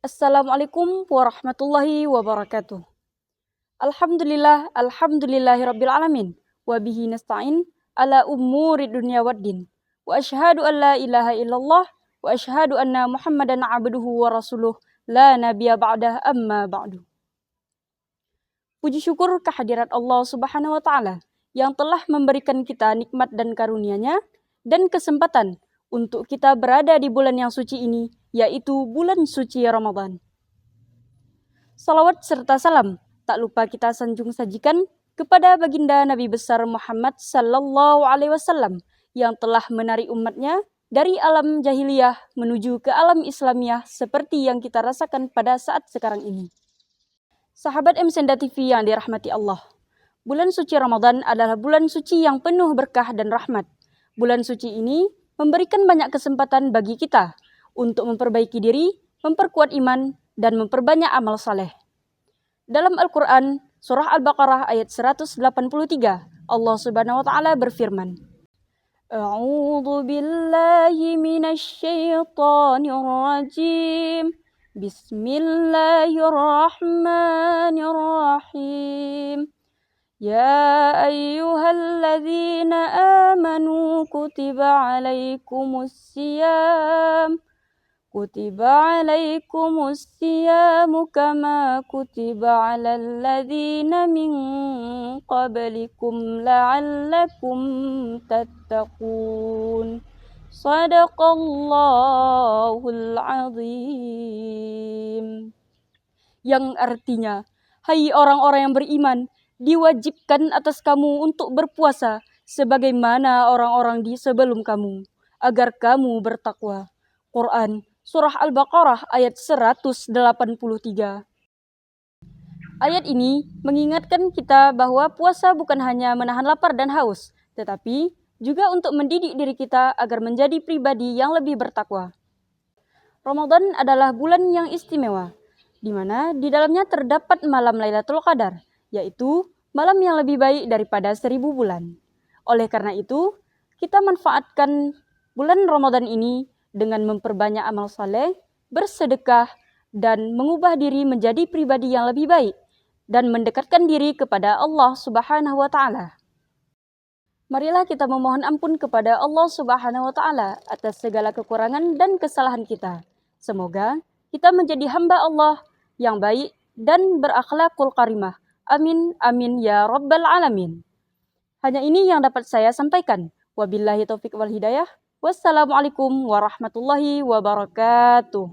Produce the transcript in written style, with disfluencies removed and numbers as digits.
Assalamualaikum warahmatullahi wabarakatuh. Alhamdulillahirabbil alamin. Wa bihi nasta'in ala umuri dunya waddin. Wa asyhadu an la ilaha illallah wa asyhadu anna Muhammadan abduhu wa rasuluh la nabiyya ba'dah amma ba'du. Puji syukur kehadirat Allah Subhanahu wa taala yang telah memberikan kita nikmat dan karunia-Nya dan kesempatan untuk kita berada di bulan yang suci ini, yaitu bulan suci Ramadan. Salawat serta salam tak lupa kita sanjung sajikan kepada baginda Nabi besar Muhammad sallallahu alaihi wasallam yang telah menarik umatnya dari alam jahiliyah menuju ke alam Islamiyah seperti yang kita rasakan pada saat sekarang ini. Sahabat MSenda TV yang dirahmati Allah, bulan suci Ramadan adalah bulan suci yang penuh berkah dan rahmat. Bulan suci ini memberikan banyak kesempatan bagi kita untuk memperbaiki diri, memperkuat iman, dan memperbanyak amal saleh. Dalam Al-Quran, surah Al-Baqarah ayat 183, Allah Subhanahu wa taala berfirman, A'udzu billahi minasy syaithanir rajim. Bismillahirrahmanirrahim. Ya ayyuhalladzina amanu kutiba alaikumus siyamu kama kutiba alal ladzina min qablikum la'allakum tattaqun. Shadaqallahul azim. Yang artinya, hai orang-orang yang beriman, diwajibkan atas kamu untuk berpuasa sebagaimana orang-orang di sebelum kamu, agar kamu bertakwa. Quran Surah Al-Baqarah ayat 183. Ayat ini mengingatkan kita bahwa puasa bukan hanya menahan lapar dan haus, tetapi juga untuk mendidik diri kita agar menjadi pribadi yang lebih bertakwa. Ramadan adalah bulan yang istimewa, di mana di dalamnya terdapat malam Lailatul Qadar, yaitu malam yang lebih baik daripada 1000 bulan. Oleh karena itu, kita manfaatkan bulan Ramadan ini dengan memperbanyak amal saleh, bersedekah, dan mengubah diri menjadi pribadi yang lebih baik, dan mendekatkan diri kepada Allah Subhanahu wa taala. Marilah kita memohon ampun kepada Allah Subhanahu wa taala atas segala kekurangan dan kesalahan kita. Semoga kita menjadi hamba Allah yang baik dan berakhlakul karimah. Amin, amin ya rabbal alamin. Hanya ini yang dapat saya sampaikan. Wabillahi taufik wal hidayah. Wassalamualaikum warahmatullahi wabarakatuh.